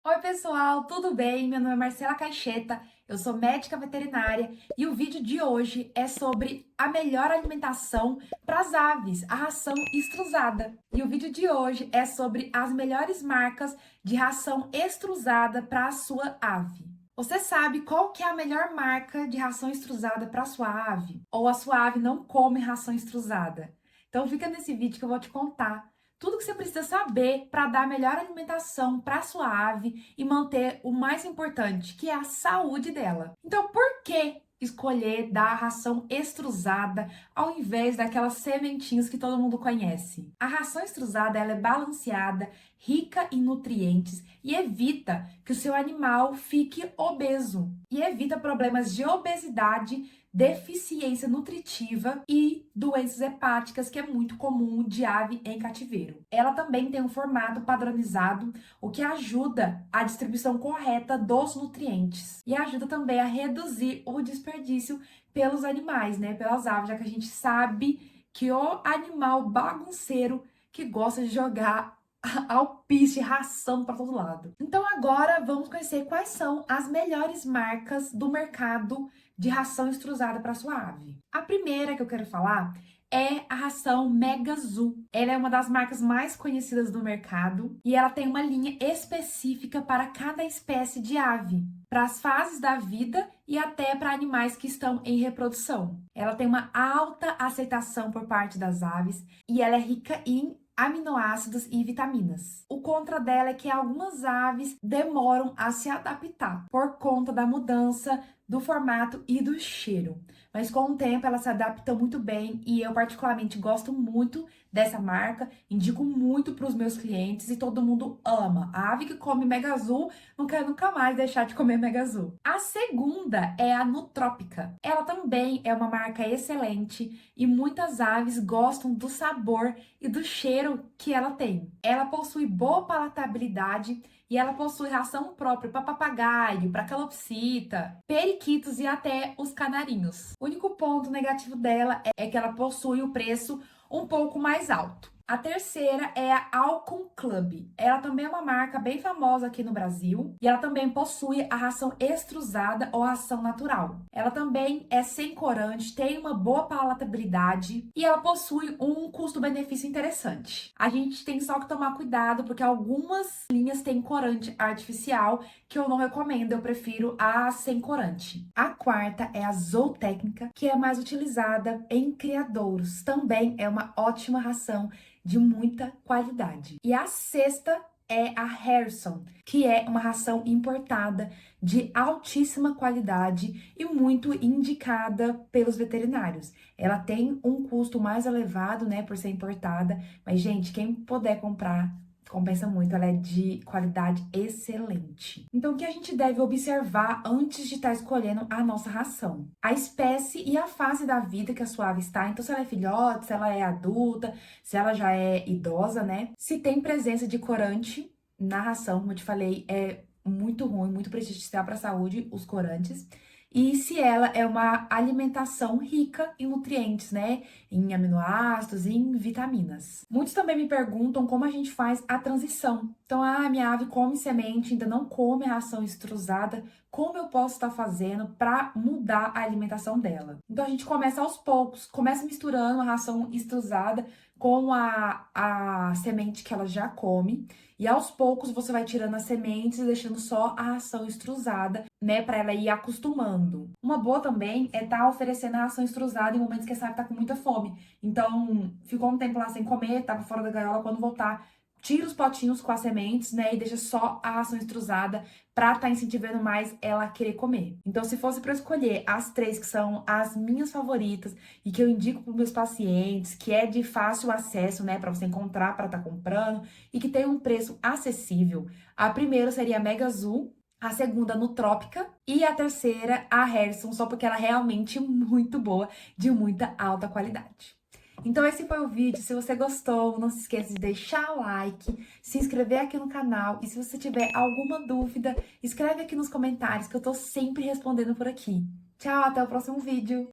Oi, pessoal, tudo bem? Meu nome é Marcela Caixeta, eu sou médica veterinária e o vídeo de hoje é sobre a melhor alimentação para as aves, a ração extrusada. E o vídeo de hoje é sobre as melhores marcas de ração extrusada para a sua ave. Você sabe qual que é a melhor marca de ração extrusada para a sua ave? Ou a sua ave não come ração extrusada? Então fica nesse vídeo que eu vou te contar tudo que você precisa saber para dar a melhor alimentação para sua ave e manter o mais importante, que é a saúde dela. Então, por que escolher dar a ração extrusada ao invés daquelas sementinhas que todo mundo conhece? A ração extrusada ela é balanceada, rica em nutrientes e evita que o seu animal fique obeso e evita problemas de obesidade, deficiência nutritiva e doenças hepáticas, que é muito comum de ave em cativeiro. Ela também tem um formato padronizado, o que ajuda a distribuição correta dos nutrientes e ajuda também a reduzir o desperdício pelos animais, né, pelas aves, já que a gente sabe que o animal bagunceiro que gosta de jogar alpiste, ração para todo lado. Então agora vamos conhecer quais são as melhores marcas do mercado de ração extrusada para sua ave. A primeira que eu quero falar é a ração Mega Zoo. Ela é uma das marcas mais conhecidas do mercado e ela tem uma linha específica para cada espécie de ave, para as fases da vida e até para animais que estão em reprodução. Ela tem uma alta aceitação por parte das aves e ela é rica em aminoácidos e vitaminas. O contra dela é que algumas aves demoram a se adaptar por conta da mudança do formato e do cheiro. Mas com o tempo elas se adaptam muito bem e eu particularmente gosto muito dessa marca, indico muito para os meus clientes e todo mundo ama. A ave que come Mega Azul não quer nunca mais deixar de comer Mega Azul. A segunda é a Nutrópica. Ela também é uma marca excelente e muitas aves gostam do sabor e do cheiro que ela tem. Ela possui boa palatabilidade e ela possui ração própria para papagaio, para calopsita, periquitos e até os canarinhos. O único ponto negativo dela é que ela possui o preço um pouco mais alto. A terceira é a Alcon Club. Ela também é uma marca bem famosa aqui no Brasil e ela também possui a ração extrusada ou ração natural. Ela também é sem corante, tem uma boa palatabilidade e ela possui um custo-benefício interessante. A gente tem só que tomar cuidado porque algumas linhas têm corante artificial que eu não recomendo, eu prefiro a sem corante. A quarta é a Zootécnica, que é mais utilizada em criadouros. Também é uma ótima ração de muita qualidade. E a sexta é a Harrison, que é uma ração importada de altíssima qualidade e muito indicada pelos veterinários. Ela tem um custo mais elevado, né, por ser importada, mas gente, quem puder comprar compensa muito, ela é de qualidade excelente. Então, o que a gente deve observar antes de estar escolhendo a nossa ração? A espécie e a fase da vida que a sua ave está. Então, se ela é filhote, se ela é adulta, se ela já é idosa, né? Se tem presença de corante na ração, como eu te falei, é muito ruim, muito prejudicial para a saúde, os corantes. E se ela é uma alimentação rica em nutrientes, né? Em aminoácidos e em vitaminas. Muitos também me perguntam como a gente faz a transição. Então, minha ave come semente, ainda não come a ração extrusada. Como eu posso estar fazendo para mudar a alimentação dela? Então, a gente começa aos poucos, começa misturando a ração extrusada com a semente que ela já come. E aos poucos você vai tirando as sementes e deixando só a ração extrusada, né, para ela ir acostumando. Uma boa também é estar oferecendo a ração extrusada em momentos que essa ave tá com muita fome. Então, ficou um tempo lá sem comer, tava fora da gaiola, quando voltar, tira os potinhos com as sementes, né, e deixa só a ração extrusada pra estar incentivando mais ela a querer comer. Então, se fosse para escolher as três que são as minhas favoritas e que eu indico para meus pacientes, que é de fácil acesso, né, para você encontrar para estar comprando e que tem um preço acessível, a primeira seria a Mega Azul, a segunda Nutrópica e a terceira a Harrison, só porque ela é realmente muito boa, de muita alta qualidade. Então esse foi o vídeo, se você gostou, não se esqueça de deixar o like, se inscrever aqui no canal e se você tiver alguma dúvida, escreve aqui nos comentários que eu tô sempre respondendo por aqui. Tchau, até o próximo vídeo!